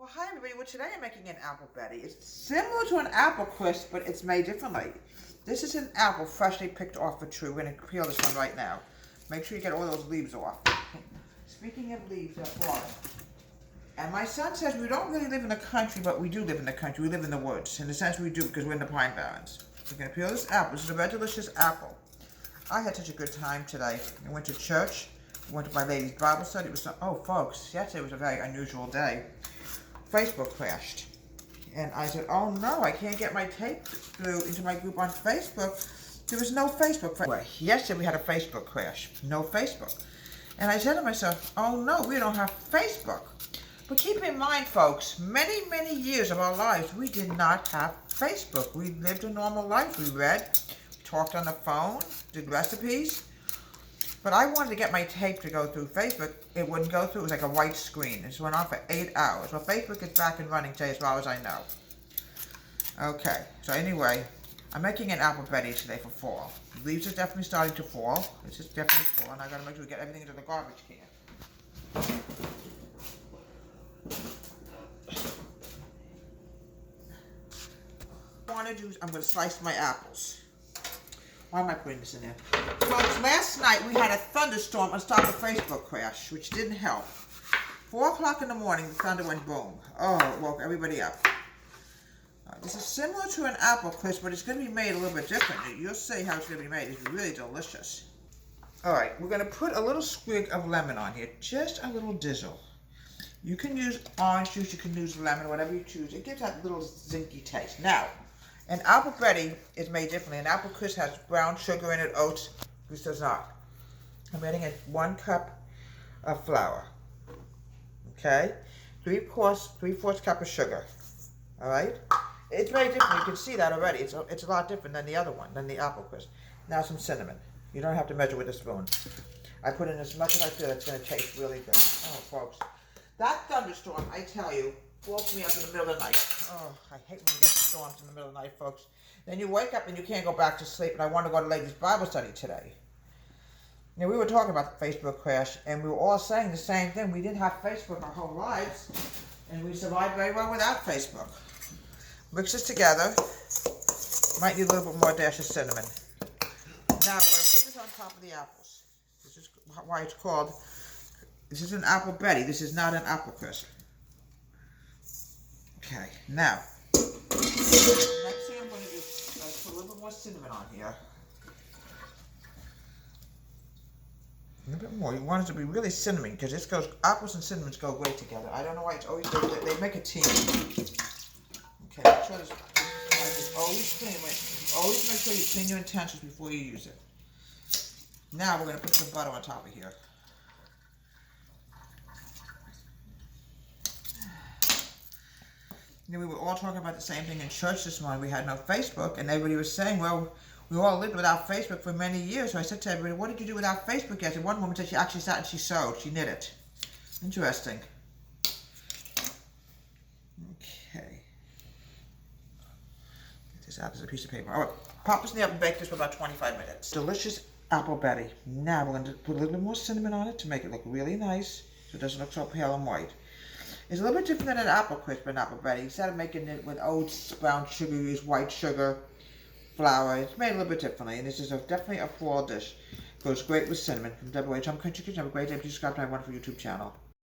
Well, hi everybody. Well, today I'm making an apple Betty. It's similar to an apple crisp, but it's made differently. This is an apple freshly picked off the tree. We're going to peel this one right now. Make sure you get all those leaves off. Speaking of leaves, they're falling. And my son says we don't really live in the country, but we do live in the country. We live in the woods. In a sense, we do because we're in the Pine Barrens. We're going to peel this apple. This is a very delicious apple. I had such a good time today. I went to church. Went to my lady's Bible study. It was folks, yesterday was a very unusual day. Facebook crashed. And I said, oh no, I can't get my tape through into my group on Facebook. There was no Facebook. Yesterday we had a Facebook crash. No Facebook. And I said to myself, oh no, we don't have Facebook. But keep in mind, folks, many, many years of our lives, we did not have Facebook. We lived a normal life. We read, talked on the phone, did recipes. But I wanted to get my tape to go through Facebook. It wouldn't go through. It was like a white screen. It went on for 8 hours. Well, Facebook is back and running today as far as I know. Okay, so anyway, I'm making an apple Betty today for fall. The leaves are definitely starting to fall. This is definitely fall, and I gotta make sure we get everything into the garbage can. I'm gonna slice my apples. Why am I putting this in there? Folks, last night we had a thunderstorm and started a Facebook crash, which didn't help. 4 o'clock in the morning, the thunder went boom. Oh, it woke everybody up. This is similar to an apple crisp, but it's going to be made a little bit different. You'll see how it's going to be made. It's really delicious. All right, we're going to put a little swig of lemon on here, just a little drizzle. You can use orange juice, you can use lemon, whatever you choose. It gives that little zinky taste. Now, an apple Betty is made differently. An apple crisp has brown sugar in it, oats. This does not. I'm adding in 1 cup of flour. Okay? 3/4 cup of sugar. All right? It's very different. You can see that already. It's a lot different than the other one, than the apple crisp. Now some cinnamon. You don't have to measure with a spoon. I put in as much as I feel it's going to taste really good. Oh, folks. That thunderstorm, I tell you, woke me up in the middle of the night. Oh, I hate when you get storms in the middle of the night, folks. Then you wake up and you can't go back to sleep, and I want to go to ladies' Bible study today. Now, we were talking about the Facebook crash, and we were all saying the same thing. We didn't have Facebook our whole lives, and we survived very well without Facebook. Mix this together. Might need a little bit more dash of cinnamon. Now, we're going to put this on top of the apples. This is why it's called, this is an apple Betty. This is not an apple crisp. Okay, now, next thing I'm going to do is put a little bit more cinnamon on here. A little bit more. You want it to be really cinnamon because this goes, apples and cinnamons go great together. I don't know why it's always, they make a team. Okay, make sure this always clean. Always make sure you clean your utensils before you use it. Now we're going to put some butter on top of here. You know, we were all talking about the same thing in church this morning. We had no Facebook, and everybody was saying, well, we all lived without Facebook for many years. So I said to everybody, what did you do without Facebook yesterday? One woman said she actually sat and she sewed. She knit it. Interesting. Okay. Get this out as a piece of paper. All right, pop this in the oven and bake this for about 25 minutes. Delicious apple Betty. Now we're going to put a little bit more cinnamon on it to make it look really nice so it doesn't look so pale and white. It's a little bit different than an apple crisp and apple Betty. Instead of making it with oats, brown sugar, you use white sugar, flour. It's made a little bit differently, and this is definitely a fall dish. Goes great with cinnamon. From WHM Country Kitchen. Have a great day. Please subscribe to my wonderful YouTube channel.